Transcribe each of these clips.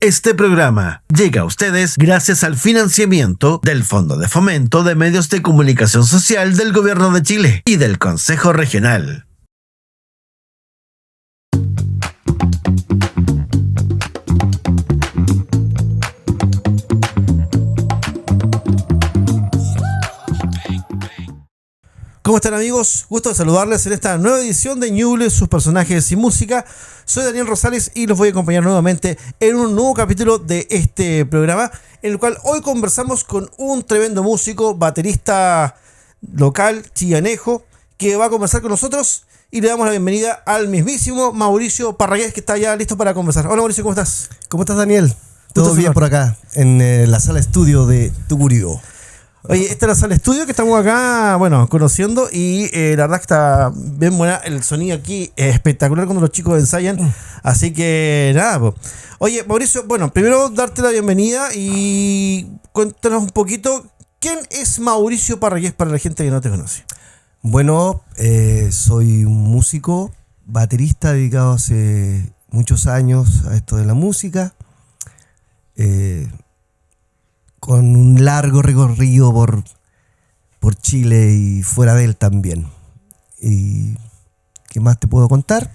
Este programa llega a ustedes gracias al financiamiento del Fondo de Fomento de Medios de Comunicación Social del Gobierno de Chile y del Consejo Regional. ¿Cómo están, amigos? Gusto de saludarles en esta nueva edición de Ñuble, sus personajes y música. Soy Daniel Rosales y los voy a acompañar nuevamente en un nuevo capítulo de este programa, en el cual hoy conversamos con un tremendo músico, baterista local, chillanejo, que va a conversar con nosotros y le damos la bienvenida al mismísimo Mauricio Parragués, que está ya listo para conversar. Hola, Mauricio, ¿cómo estás? ¿Cómo estás, Daniel? Todo bien por acá, en la sala estudio de Tucurio. Oye, esta es la sala estudio que estamos acá, bueno, conociendo, y la verdad que está bien buena. El sonido aquí es espectacular cuando los chicos ensayan, así que nada, pues. Oye, Mauricio, bueno, primero darte la bienvenida y cuéntanos un poquito, ¿quién es Mauricio Parragués para la gente que no te conoce? Bueno, soy un músico, baterista dedicado hace muchos años a esto de la música, con un largo recorrido por Chile y fuera de él también. ¿Y qué más te puedo contar?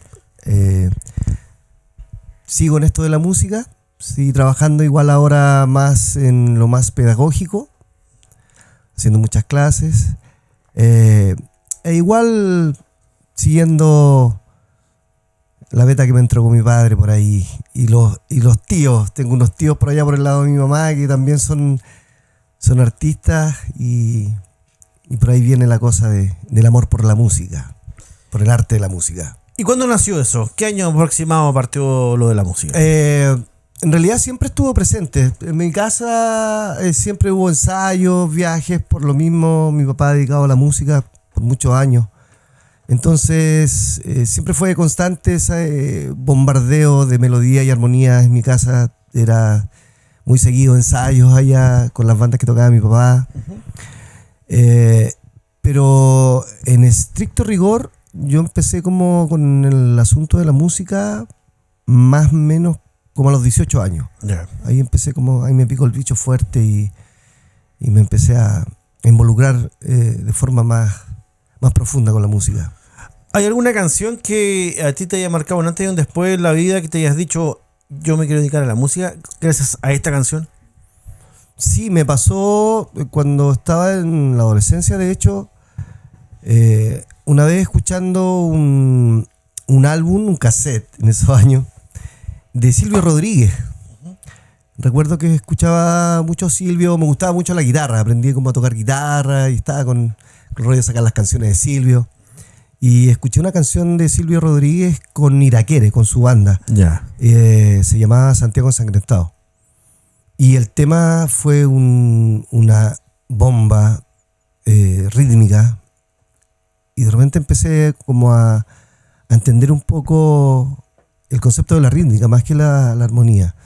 Sigo en esto de la música, sigo trabajando igual ahora más en lo más pedagógico, haciendo muchas clases, e igual siguiendo la beta que me entregó mi padre por ahí y los tíos. Tengo unos tíos por allá por el lado de mi mamá que también son artistas y por ahí viene la cosa del amor por la música, por el arte de la música. ¿Y cuándo nació eso? ¿Qué año aproximado partió lo de la música? En realidad siempre estuvo presente. En mi casa siempre hubo ensayos, viajes, por lo mismo mi papá ha dedicado a la música por muchos años. Entonces siempre fue constante ese bombardeo de melodía y armonía en mi casa. Era muy seguido ensayos allá con las bandas que tocaba mi papá. Pero en estricto rigor yo empecé como con el asunto de la música más o menos como a los 18 años. Yeah. Ahí empecé ahí me picó el bicho fuerte y me empecé a involucrar de forma más profunda con la música. ¿Hay alguna canción que a ti te haya marcado un antes y un después en la vida, que te hayas dicho, yo me quiero dedicar a la música gracias a esta canción? Sí, me pasó cuando estaba en la adolescencia, de hecho, una vez escuchando un álbum, un cassette en esos años, de Silvio Rodríguez. Recuerdo que escuchaba mucho Silvio, me gustaba mucho la guitarra, aprendí como a tocar guitarra y estaba con el rollo de sacar las canciones de Silvio. Y escuché una canción de Silvio Rodríguez con Iraquere, con su banda. Ya. Se llamaba Santiago Ensangrentado. Y el tema fue una bomba rítmica. Y de repente empecé como a entender un poco el concepto de la rítmica, más que la armonía.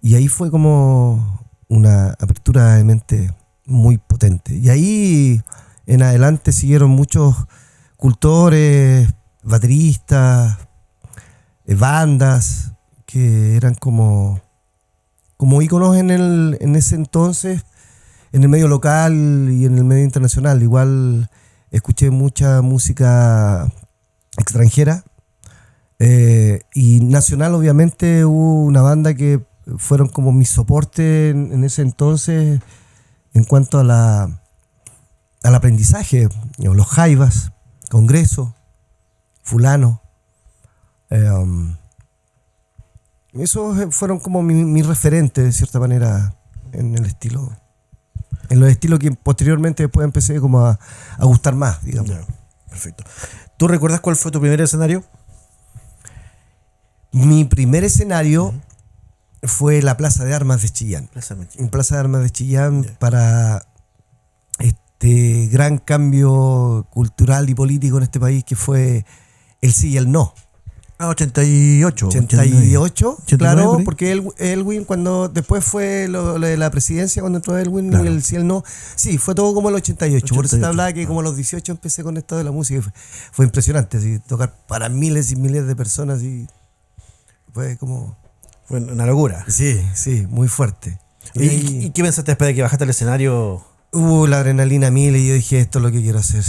Y ahí fue como una apertura de mente muy potente. Y ahí en adelante siguieron muchos cultores, bateristas, bandas que eran como íconos en ese entonces, en el medio local y en el medio internacional. Igual escuché mucha música extranjera y nacional. Obviamente hubo una banda que fueron como mi soporte en ese entonces en cuanto al aprendizaje, los Jaivas, Congreso, Fulano. Esos fueron como mi referente de cierta manera en los estilos que posteriormente después empecé como a gustar más, digamos. Ya, perfecto. ¿Tú recuerdas cuál fue tu primer escenario? Mi primer escenario fue la Plaza de Armas de Chillán. En Plaza de Armas de Chillán, para este gran cambio cultural y político en este país, que fue el sí y el no. 88. 88, 89, claro, porque Elwin, cuando después fue lo de la presidencia, cuando entró Elwin, claro. El sí, el no. Sí, fue todo como el 88. Por eso te hablaba que como a los 18 empecé con esto de la música. Fue impresionante, así, tocar para miles y miles de personas y fue como Fue una locura. Sí, sí, muy fuerte. ¿Y qué pensaste después de que bajaste al escenario? Hubo la adrenalina a mil y yo dije, esto es lo que quiero hacer.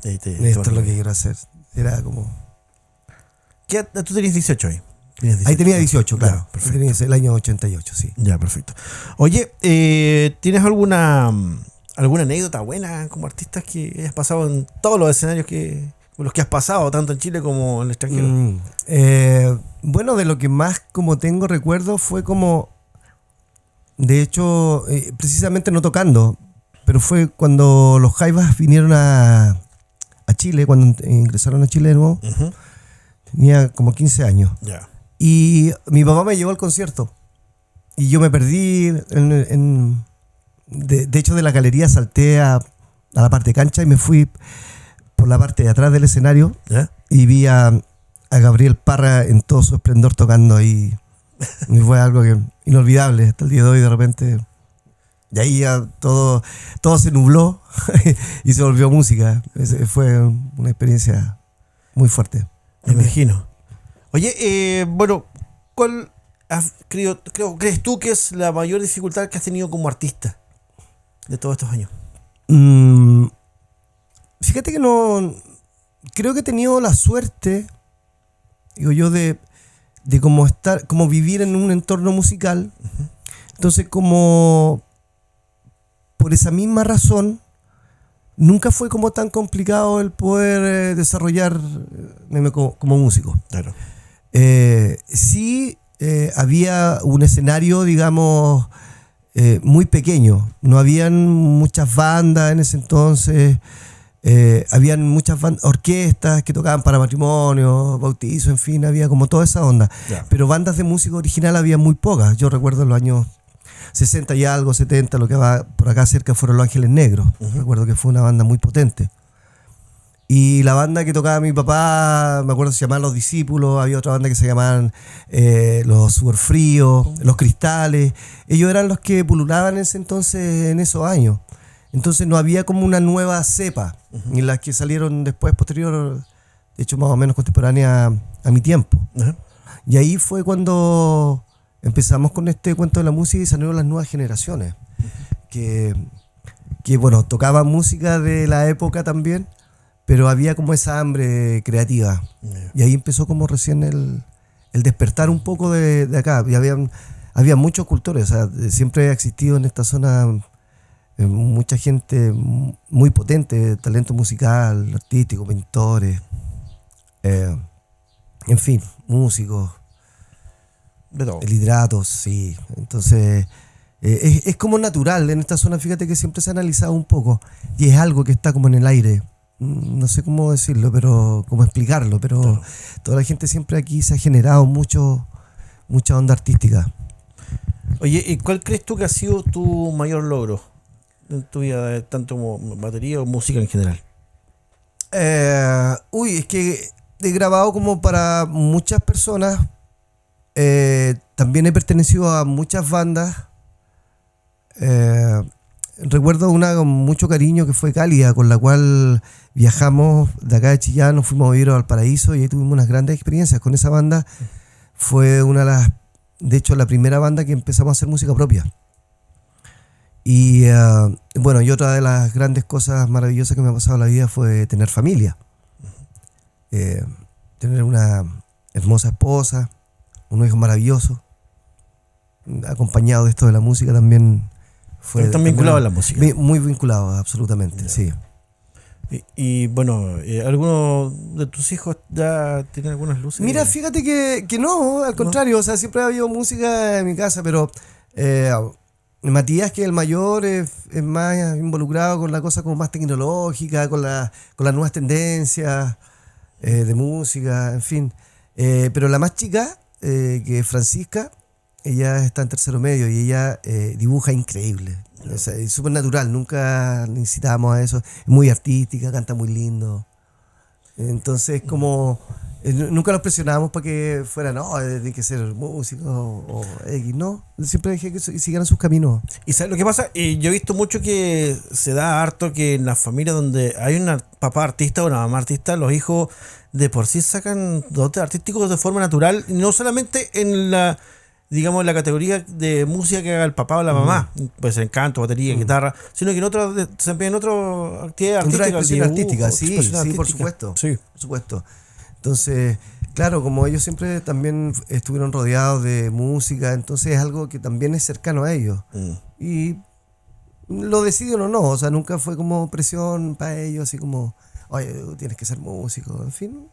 Esto es lo que quiero hacer. Era como... Tú tenías 18 ahí. Ahí tenía 18, claro. Ya, perfecto. Tenía el año 88, sí. Ya, perfecto. Oye, ¿tienes alguna anécdota buena como artista que hayas pasado en todos los escenarios con los que has pasado, tanto en Chile como en el extranjero? Bueno, de lo que más como tengo recuerdo fue como, de hecho, precisamente no tocando, pero fue cuando los Jaivas vinieron a Chile, cuando ingresaron a Chile de nuevo. Uh-huh. Tenía como 15 años. Ya. Y mi papá me llevó al concierto. Y yo me perdí. De hecho, de la galería salté a la parte de cancha y me fui por la parte de atrás del escenario. ¿Ya? Y vi a Gabriel Parra en todo su esplendor tocando ahí. Y fue algo inolvidable hasta el día de hoy, de repente. Y ahí ya todo se nubló y se volvió música. Fue una experiencia muy fuerte. Me imagino. Oye, bueno, ¿cuál crees tú que es la mayor dificultad que has tenido como artista de todos estos años? Fíjate que no... Creo que he tenido la suerte, digo yo, de como vivir en un entorno musical. Uh-huh. Entonces, como por esa misma razón, nunca fue como tan complicado el poder desarrollarme como músico. Claro. Sí, había un escenario, digamos, muy pequeño. No habían muchas bandas en ese entonces. Habían muchas orquestas que tocaban para matrimonios, bautizos, en fin, había como toda esa onda. Yeah. Pero bandas de música original había muy pocas. Yo recuerdo en los años 60 y algo, 70, lo que va por acá cerca fueron Los Ángeles Negros. Uh-huh. Recuerdo que fue una banda muy potente. Y la banda que tocaba mi papá, me acuerdo se llamaban Los Discípulos, había otra banda que se llamaban Los Superfríos, Los Cristales. Ellos eran los que pululaban en ese entonces, en esos años. Entonces no había como una nueva cepa, uh-huh, en las que salieron después, posterior, de hecho más o menos contemporánea a mi tiempo. Uh-huh. Y ahí fue cuando empezamos con este cuento de la música y salieron las nuevas generaciones, que bueno, tocaban música de la época también, pero había como esa hambre creativa. Yeah. Y ahí empezó como recién el despertar un poco de acá. Y había muchos cultores, o sea, siempre ha existido en esta zona mucha gente muy potente, talento musical, artístico, pintores, en fin, músicos, literatos, sí. Entonces es como natural en esta zona. Fíjate que siempre se ha analizado un poco y es algo que está como en el aire. No sé cómo decirlo, pero cómo explicarlo, pero claro, toda la gente siempre aquí se ha generado mucha onda artística. Oye, ¿y cuál crees tú que ha sido tu mayor logro en tu vida, tanto como batería o música en general? Es que he grabado como para muchas personas. También he pertenecido a muchas bandas. Recuerdo una con mucho cariño que fue Cálida, con la cual viajamos de acá de Chillán, nos fuimos a vivir a Valparaíso y ahí tuvimos unas grandes experiencias con esa banda. Fue de hecho la primera banda que empezamos a hacer música propia. Y bueno, y otra de las grandes cosas maravillosas que me ha pasado en la vida fue tener familia. Tener una hermosa esposa, unos hijos maravillosos, acompañado de esto de la música también. ¿Están vinculados a la música? Muy vinculados, absolutamente, yeah, sí. Y bueno, ¿alguno de tus hijos ya tiene algunas luces? Mira, fíjate que no, al contrario, o sea, siempre ha habido música en mi casa, pero Matías, que es el mayor, es más involucrado con la cosa como más tecnológica, con las nuevas tendencias de música, en fin. Pero la más chica, que es Francisca, ella está en tercero medio y ella dibuja increíble. O sea, es súper natural, nunca necesitábamos a eso. Es muy artística, canta muy lindo. Entonces, como nunca los presionábamos para que fueran, no, tiene que ser músico o X, no. Siempre dejé que siguieran sus caminos. ¿Y sabes lo que pasa? Yo he visto mucho que se da harto que en las familias donde hay un papá artista o una mamá artista, los hijos de por sí sacan dotes artísticos de forma natural, no solamente en digamos, la categoría de música que haga el papá o la mamá. Puede ser canto, batería, guitarra, sino que en otras se empeñan en otra actividad Otra artística. expresión artística, dibujo, sí, expresión sí, por artística. supuesto. Sí. Por supuesto. Entonces, claro, como ellos siempre también estuvieron rodeados de música, entonces es algo que también es cercano a ellos. Y lo decidieron o sea, nunca fue como presión para ellos, así como, oye, tienes que ser músico, en fin,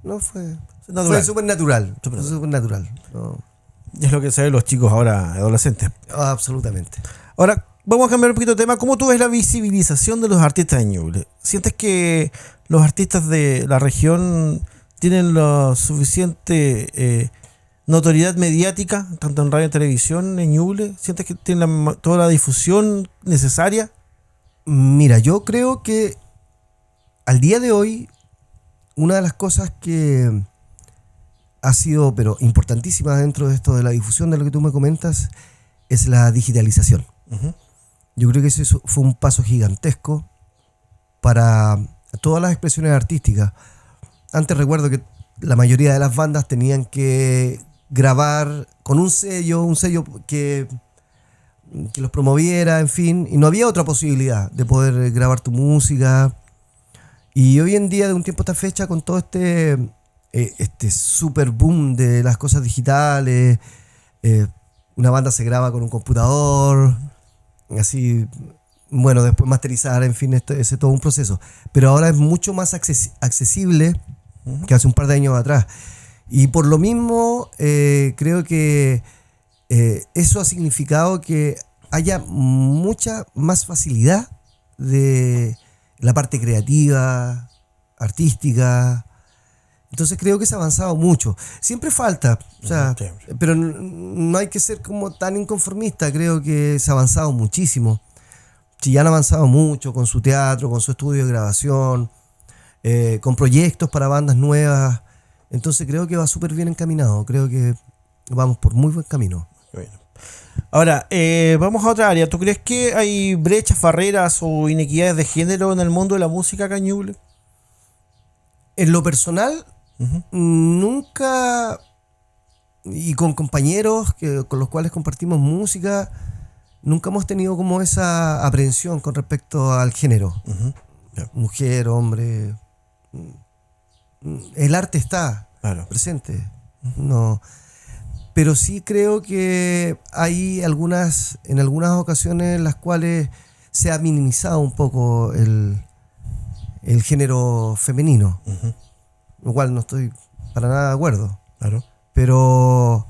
no fue. Natural. Fue súper natural. Súper natural. No, Y es lo que saben los chicos ahora, adolescentes. absolutamente. Ahora, vamos a cambiar un poquito de tema. ¿Cómo tú ves la visibilización de los artistas de Ñuble? ¿Sientes que los artistas de la región tienen la suficiente notoriedad mediática, tanto en radio y televisión, en Ñuble? ¿Sientes que tienen toda la difusión necesaria? Mira, yo creo que al día de hoy, una de las cosas que ha sido, pero importantísima dentro de esto de la difusión de lo que tú me comentas, es la digitalización. Yo creo que ese fue un paso gigantesco para todas las expresiones artísticas. Antes recuerdo que la mayoría de las bandas tenían que grabar con un sello que los promoviera, en fin, y no había otra posibilidad de poder grabar tu música. Y hoy en día, de un tiempo a esta fecha, con todo este super boom de las cosas digitales, una banda se graba con un computador, así, bueno, después masterizar, en fin, ese todo un proceso. Pero ahora es mucho más accesible que hace un par de años atrás. Y por lo mismo, creo que eso ha significado que haya mucha más facilidad de la parte creativa, artística. Entonces creo que se ha avanzado mucho. Siempre falta, o sea, pero no hay que ser como tan inconformista. Creo que se ha avanzado muchísimo. Chillán ha avanzado mucho con su teatro, con su estudio de grabación, con proyectos para bandas nuevas. Entonces creo que va súper bien encaminado. Creo que vamos por muy buen camino. Bueno. Ahora, vamos a otra área. ¿Tú crees que hay brechas, barreras o inequidades de género en el mundo de la música acá en Ñuble? En lo personal, nunca, y con compañeros con los cuales compartimos música, nunca hemos tenido como esa aprehensión con respecto al género. Mujer, hombre. El arte está presente. No. Pero sí creo que hay en algunas ocasiones en las cuales se ha minimizado un poco el género femenino. Lo cual no estoy para nada de acuerdo. Claro. Pero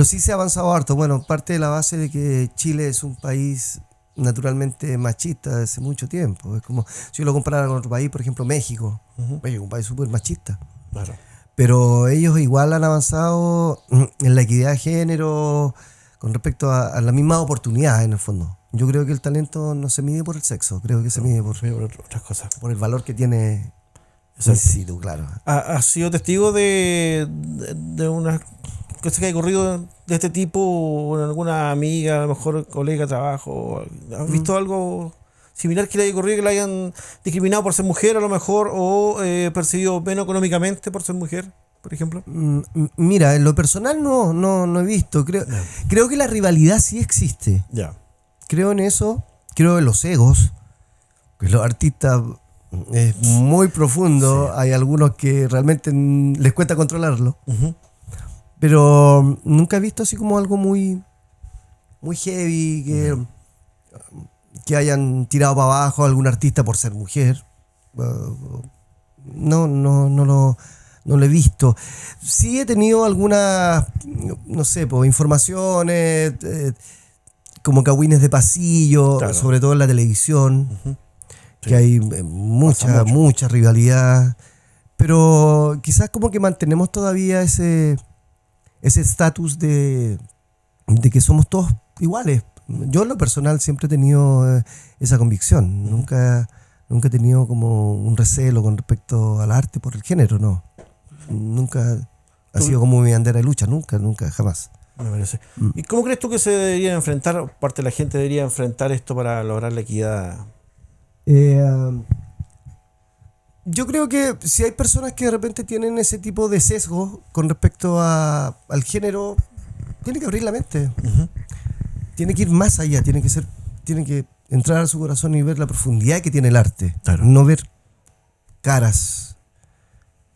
sí se ha avanzado harto. Bueno, parte de la base de que Chile es un país naturalmente machista desde hace mucho tiempo. Es como si yo lo comparara con otro país, por ejemplo México. México es un país súper machista. Claro. Pero ellos igual han avanzado en la equidad de género con respecto a la misma oportunidad, en el fondo. Yo creo que el talento no se mide por el sexo, creo que se mide por otras cosas. Por el valor que tiene in situ, claro. ¿Has sido testigo de una cosa que haya ocurrido de este tipo o en alguna amiga, a lo mejor colega de trabajo? ¿Has visto algo similar que le haya ocurrido, que la hayan discriminado por ser mujer a lo mejor o percibido menos económicamente por ser mujer, por ejemplo? Mira, en lo personal no he visto. Creo que la rivalidad sí existe. Ya. Creo en eso, creo en los egos, que los artistas es muy profundo. Sí. Hay algunos que realmente les cuesta controlarlo. Pero nunca he visto así como algo muy, muy heavy, que hayan tirado para abajo a algún artista por ser mujer. No lo he visto. Sí he tenido algunas, no sé, informaciones, como cagüines de pasillo, claro, sobre todo en la televisión, que sí, hay mucha rivalidad. Pero quizás como que mantenemos todavía ese estatus de que somos todos iguales. Yo en lo personal siempre he tenido esa convicción. Nunca he tenido como un recelo con respecto al arte por el género, no. Nunca ha sido como mi bandera de lucha, nunca, jamás. Me parece. ¿Y cómo crees tú que se debería enfrentar, parte de la gente debería enfrentar esto para lograr la equidad? Yo creo que si hay personas que de repente tienen ese tipo de sesgo con respecto al género, tiene que abrir la mente. Tiene que ir más allá, tiene que entrar a su corazón y ver la profundidad que tiene el arte. Claro. No ver caras,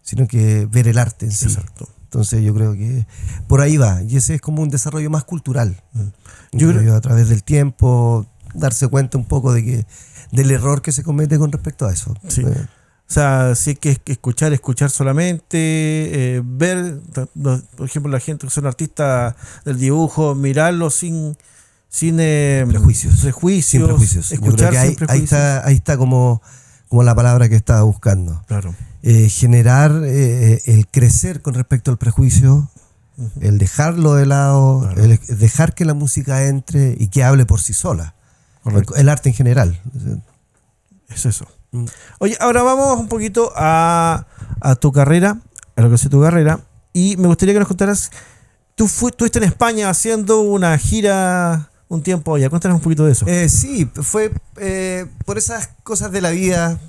sino que ver el arte en sí. Exacto. Entonces yo creo que por ahí va. Y ese es como un desarrollo más cultural. Yo Creo creo- yo, a través del tiempo, darse cuenta un poco del error que se comete con respecto a eso. Sí. O sea, si hay que escuchar solamente, ver, por ejemplo, la gente que son artistas del dibujo, mirarlo sin Prejuicios. Sin prejuicios. Yo creo escuchar que sin ahí prejuicios. ahí está como la palabra que estaba buscando. Claro. Generar el crecer con respecto al prejuicio, el dejarlo de lado, Claro. el dejar que la música entre y que hable por sí sola. Correcto. El arte en general. Es eso. Oye, ahora vamos un poquito a tu carrera, a lo que es tu carrera, y me gustaría que nos contaras, estuviste en España haciendo una gira un tiempo ya, cuéntanos un poquito de eso. Sí, fue por esas cosas de la vida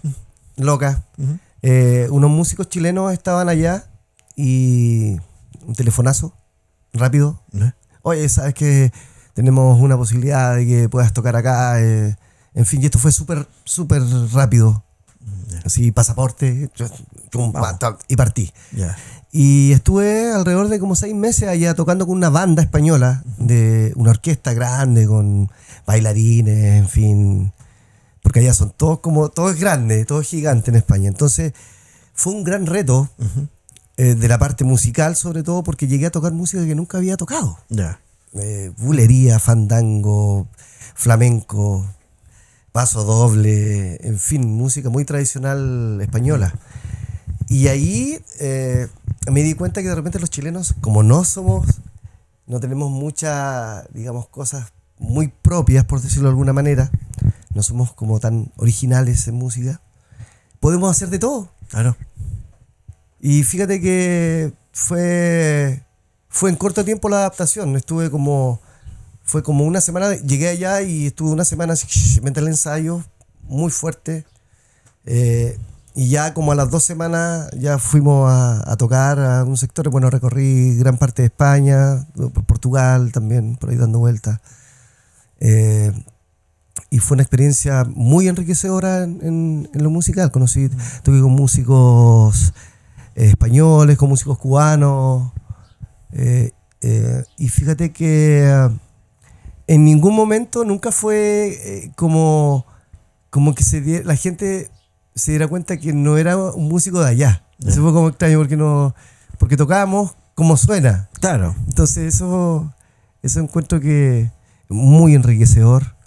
loca. Ujú. Unos músicos chilenos estaban allá y un telefonazo rápido. ¿Eh? Oye, ¿sabes que tenemos una posibilidad de que puedas tocar acá? En fin, y esto fue súper rápido. Así, pasaporte, y partí. Ya. Y estuve alrededor de como 6 meses allá tocando con una banda española, de una orquesta grande, con bailarines, en fin. Porque allá son todo es grande, todo es gigante en España. Entonces, fue un gran reto, de la parte musical, sobre todo porque llegué a tocar música que nunca había tocado. Ya. Bulería, fandango, flamenco, paso doble, en fin, música muy tradicional española. Y ahí me di cuenta que de repente los chilenos, como no tenemos muchas, digamos, cosas muy propias, por decirlo de alguna manera, no somos como tan originales en música, podemos hacer de todo. Claro. Y fíjate que fue en corto tiempo la adaptación. Fue como una semana, llegué allá y estuve una semana así, mientras el ensayo, muy fuerte. Y ya como a las 2 semanas ya fuimos a tocar a un sector. Bueno, recorrí gran parte de España, por Portugal también, por ahí dando vueltas. Y fue una experiencia muy enriquecedora en lo musical. Toqué con músicos españoles, con músicos cubanos. Y fíjate que en ningún momento nunca fue como que la gente se diera cuenta que no era un músico de allá. Eso fue como extraño porque tocábamos como suena. Claro. Entonces eso encuentro que muy enriquecedor.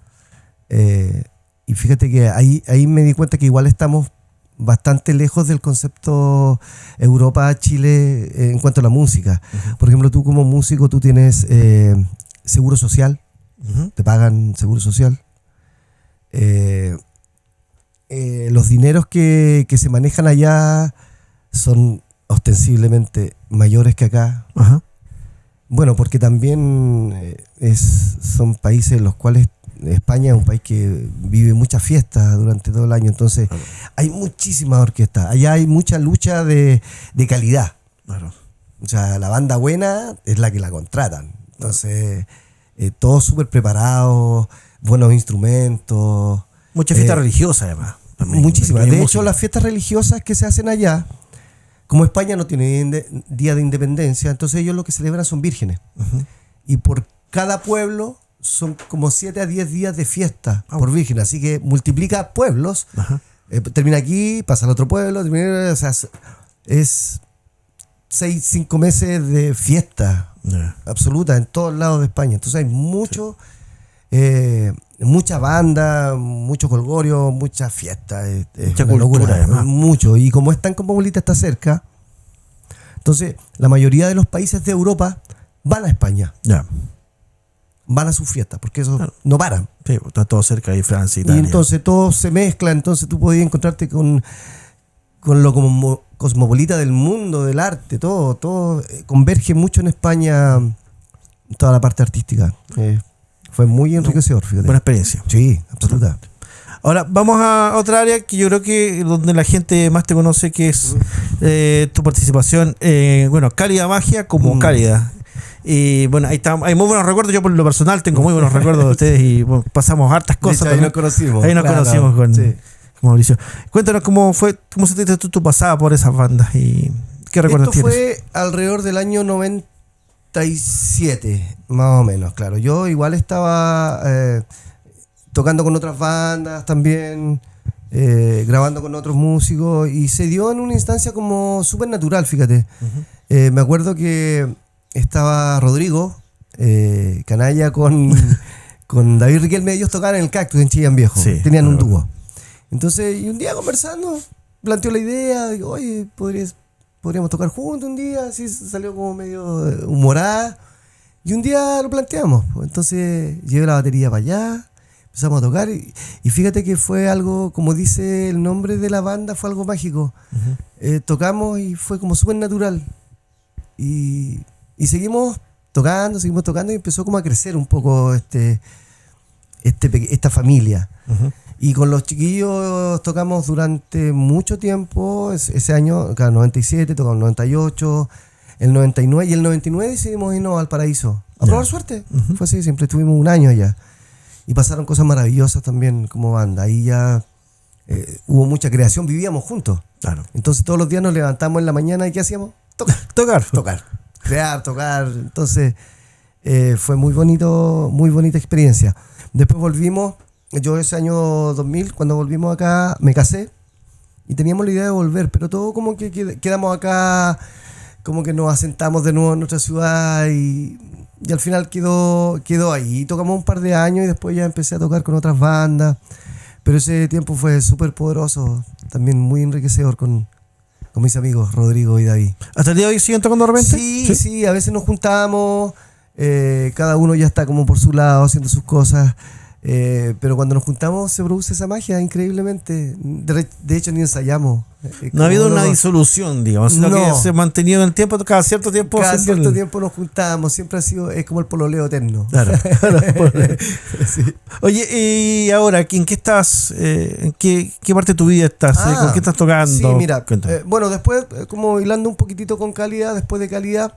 Y fíjate que ahí me di cuenta que igual estamos bastante lejos del concepto Europa-Chile en cuanto a la música. Por ejemplo, tú como músico, tú tienes seguro social, te pagan seguro social. Los dineros que se manejan allá son ostensiblemente mayores que acá. Ajá. Bueno, porque también son países en los cuales España es un país que vive muchas fiestas durante todo el año, entonces hay muchísimas orquestas. Allá hay mucha lucha de calidad. Claro. O sea, la banda buena es la que la contratan. Entonces, todo súper preparado, buenos instrumentos. Mucha fiesta religiosa, además. También. Muchísimas. Incluye De música. hecho, las fiestas religiosas que se hacen allá, como España no tiene día de independencia, entonces ellos lo que celebran son vírgenes. Y por cada pueblo son como 7 a 10 días de fiesta por virgen. Así que multiplica pueblos. Ajá. Termina aquí, pasa al otro pueblo, o sea, es 5 meses de fiesta Ya. absoluta en todos lados de España. Entonces hay mucha banda, mucho colgorio, mucha fiesta. Mucha una cultura, locura, además. mucho. Y como es tan cosmopolita, está cerca, entonces la mayoría de los países de Europa van a España, Ya. van a sus fiestas, porque eso Claro. no paran. Sí, está todo cerca ahí, Francia, Y Italia. entonces todo se mezcla, entonces tú podías encontrarte con lo como cosmopolita del mundo, del arte, todo converge mucho en España, toda la parte artística. Fue muy enriquecedor, fíjate. Buena experiencia. Sí, absoluta. Ahora, vamos a otra área que yo creo que donde la gente más te conoce, que es tu participación, Cálida Magia como Cálida. Y bueno, ahí está, hay muy buenos recuerdos. Yo por lo personal tengo muy buenos recuerdos de ustedes y bueno, pasamos hartas cosas. Ahí nos conocimos. Ahí nos conocimos con Mauricio. Cuéntanos cómo sentiste tú tu pasada por esas bandas y qué recuerdos tienes. Esto fue alrededor del año 97, más o menos, claro. Yo igual estaba tocando con otras bandas también, grabando con otros músicos y se dio en una instancia como súper natural, fíjate. Me acuerdo que estaba Rodrigo, Canalla con David Riquelme, ellos tocaban en el Cactus en Chillán Viejo, tenían un dúo. Entonces, y un día conversando, planteó la idea, digo, oye, podríamos tocar juntos un día, así salió como medio humorada, y un día lo planteamos. Entonces, llevé la batería para allá, empezamos a tocar, y fíjate que fue algo, como dice el nombre de la banda, fue algo mágico. Tocamos y fue como súper natural. Y seguimos tocando, y empezó como a crecer un poco esta familia. Y con los chiquillos tocamos durante mucho tiempo, ese año, claro, 97, tocamos el 98, el 99, y el 99 decidimos irnos al Paraíso a probar suerte. Fue así, siempre estuvimos un año allá. Y pasaron cosas maravillosas también como banda. Ahí ya hubo mucha creación, vivíamos juntos. Claro. Entonces todos los días nos levantamos en la mañana y ¿qué hacíamos? Tocar. Crear, tocar. Entonces fue muy bonito, muy bonita experiencia. Después volvimos. Yo ese año 2000, cuando volvimos acá, me casé y teníamos la idea de volver, pero todo como que quedamos acá, como que nos asentamos de nuevo en nuestra ciudad y al final quedó ahí. Tocamos un par de años y después ya empecé a tocar con otras bandas, pero ese tiempo fue súper poderoso, también muy enriquecedor con mis amigos Rodrigo y David. ¿Hasta el día de hoy siguen tocando de repente? Sí, a veces nos juntamos, cada uno ya está como por su lado haciendo sus cosas. Pero cuando nos juntamos se produce esa magia increíblemente. De hecho ni ensayamos. No ha habido una disolución, digamos, sino que se ha mantenido en el tiempo. Cada cierto tiempo nos juntamos. Siempre ha sido, es como el pololeo eterno. Claro. Sí. Oye, y ahora, ¿en qué estás? ¿En qué parte de tu vida estás? ¿Con qué estás tocando? Sí, mira, bueno, después, como hilando un poquitito con Calidad, después de Calidad,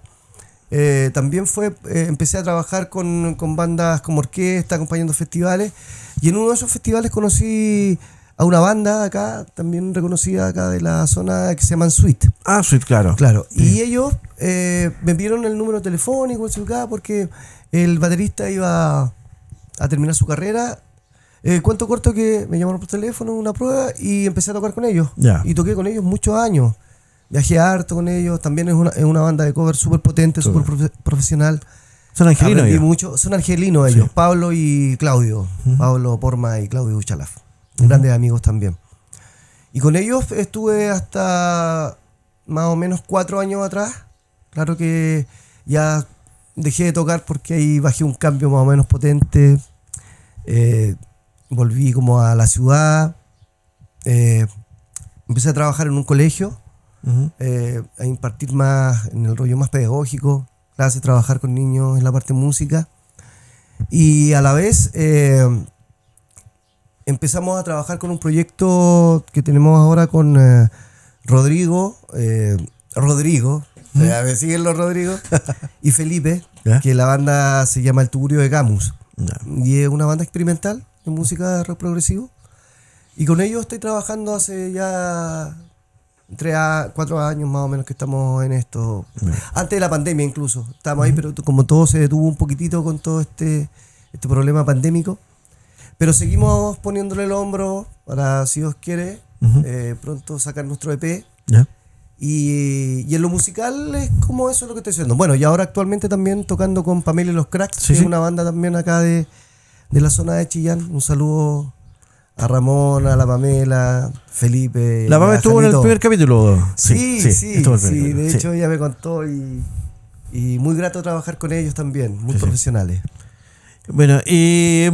también empecé a trabajar con bandas como orquesta, acompañando festivales, y en uno de esos festivales conocí a una banda acá, también reconocida acá de la zona, que se llaman Sweet. Sweet, claro. Sí. Y ellos me pidieron el número telefónico porque el baterista iba a terminar su carrera. Cuento corto que me llamaron por teléfono, una prueba, y empecé a tocar con ellos. Y toqué con ellos muchos años. Viajé harto con ellos. También es una banda de cover súper potente, súper profesional. ¿Son argelinos ellos? Mucho. Son argelinos ellos, Pablo y Claudio. Pablo Porma y Claudio Uchalaf. Grandes amigos también. Y con ellos estuve hasta más o menos 4 años atrás. Claro que ya dejé de tocar porque ahí bajé un cambio más o menos potente. Volví como a la ciudad. Empecé a trabajar en un colegio. A impartir más en el rollo más pedagógico, clases, trabajar con niños en la parte de música, y a la vez empezamos a trabajar con un proyecto que tenemos ahora con Rodrigo, me siguen los Rodrigo y Felipe, que la banda se llama El Tugurio de Camus, y es una banda experimental de música de rock progresivo, y con ellos estoy trabajando hace ya 3 a 4 años más o menos que estamos en esto. Antes de la pandemia incluso. Estábamos ahí, pero como todo se detuvo un poquitito con todo este problema pandémico. Pero seguimos poniéndole el hombro para, si Dios quiere, pronto sacar nuestro EP. Y en lo musical es como eso es lo que estoy haciendo. Bueno, y ahora actualmente también tocando con Pamela y los Cracks, que es una banda también acá de la zona de Chillán. Un saludo a Ramón, a la Pamela, Felipe. La Pamela estuvo en el primer capítulo. Sí, de hecho ella me contó y muy grato trabajar con ellos también, muy profesionales. Bueno, y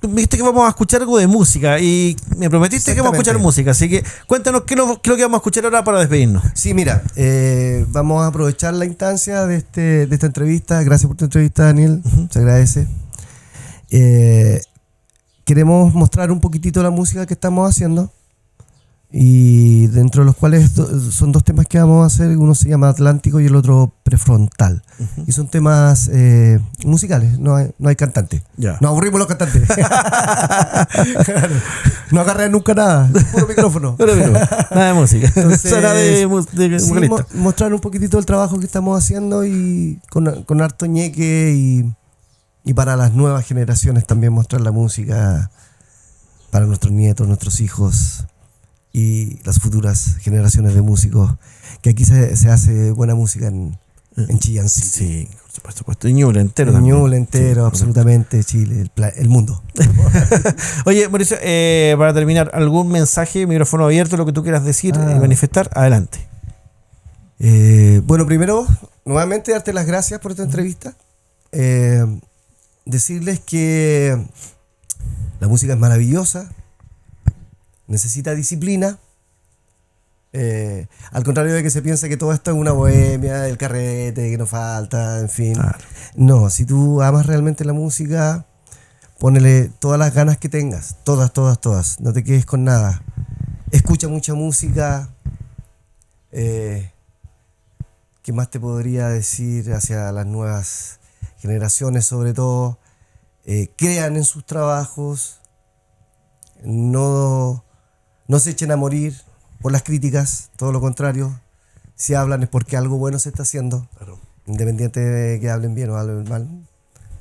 viste que vamos a escuchar algo de música y me prometiste que vamos a escuchar música, así que cuéntanos qué es lo que vamos a escuchar ahora para despedirnos. Sí, mira, vamos a aprovechar la instancia de esta entrevista. Gracias por tu entrevista, Daniel, se agradece. Queremos mostrar un poquitito la música que estamos haciendo. y dentro de los cuales son 2 temas que vamos a hacer. Uno se llama Atlántico y el otro Prefrontal. Y son temas musicales, no hay cantante. Ya. Nos aburrimos los cantantes. Claro. No agarran nunca nada, puro micrófono. Nada de música. Entonces, Será de Sí, vocalista. mostrar un poquitito el trabajo que estamos haciendo y con harto ñeque y para las nuevas generaciones también mostrar la música para nuestros nietos, nuestros hijos y las futuras generaciones de músicos, que aquí se hace buena música en Chillán City. Sí, por supuesto. Y Ñuble entero también. Ñuble entero, Sí, absolutamente, Chile, el mundo. Oye, Mauricio, para terminar, ¿algún mensaje, micrófono abierto, lo que tú quieras decir y manifestar? Adelante. Bueno, primero, nuevamente darte las gracias por esta entrevista. Decirles que la música es maravillosa, necesita disciplina. Al contrario de que se piensa que todo esto es una bohemia, el carrete, que no falta, en fin. Claro. No, si tú amas realmente la música, ponele todas las ganas que tengas, todas. No te quedes con nada. Escucha mucha música. ¿Qué más te podría decir hacia las nuevas generaciones, sobre todo? Crean en sus trabajos, no se echen a morir por las críticas, todo lo contrario. Si hablan es porque algo bueno se está haciendo, Claro. independiente de que hablen bien o hablen mal,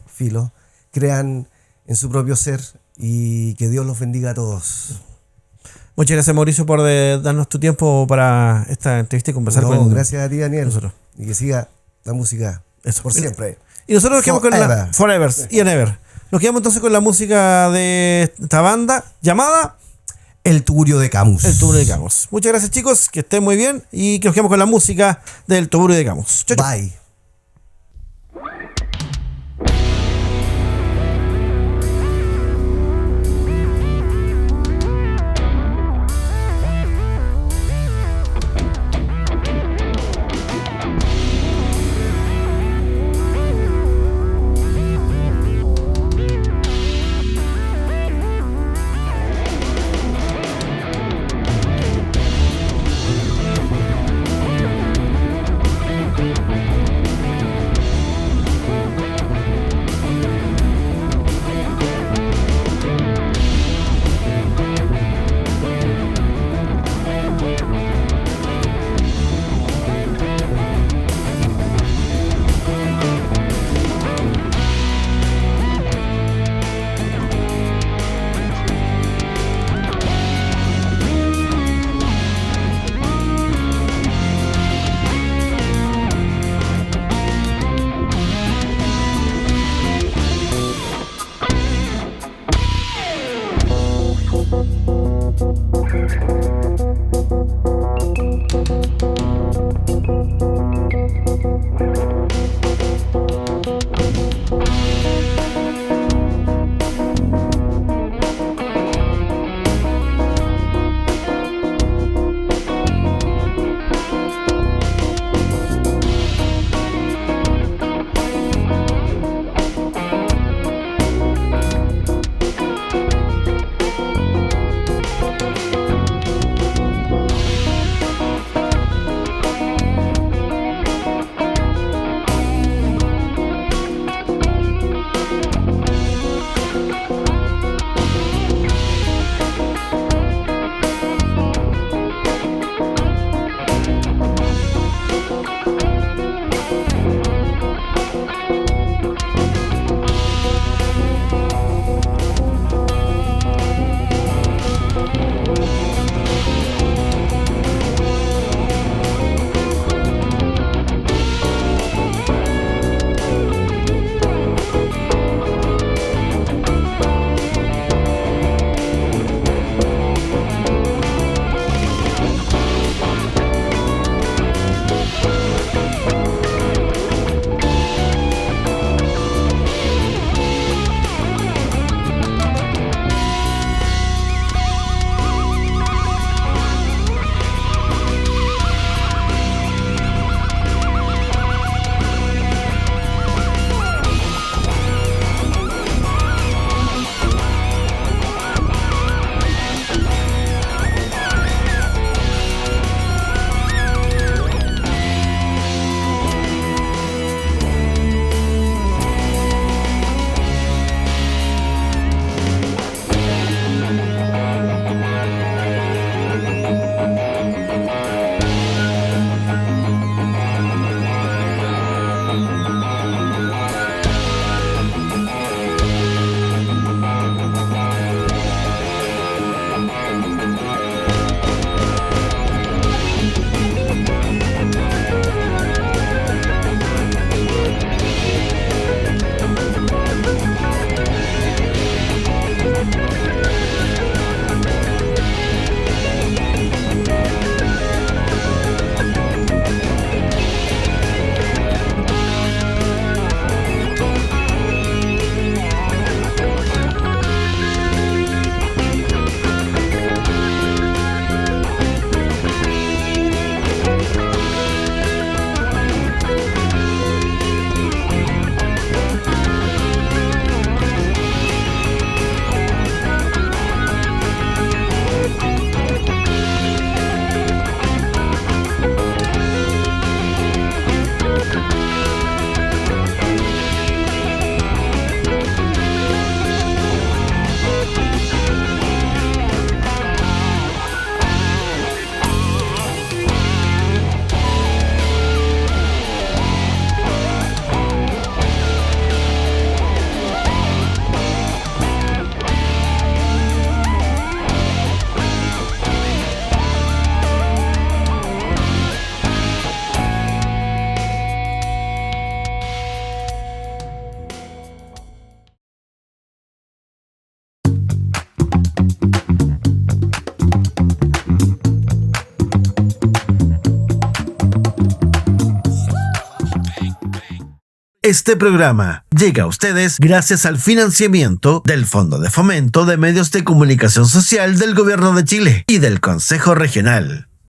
filo. Crean en su propio ser y que Dios los bendiga a todos. Muchas gracias, Mauricio, por darnos tu tiempo para esta entrevista y conversar No, con gracias a ti, Daniel. nosotros. Y que siga la música Eso. por siempre. Y nosotros nos quedamos con la Forever. Forever y and Ever. Nos quedamos entonces con la música de esta banda llamada El Tugurio de Camus. El Tugurio de Camus. Muchas gracias, chicos, que estén muy bien y que nos quedamos con la música del Tugurio de Camus. Chau, chau. Bye. Este programa llega a ustedes gracias al financiamiento del Fondo de Fomento de Medios de Comunicación Social del Gobierno de Chile y del Consejo Regional.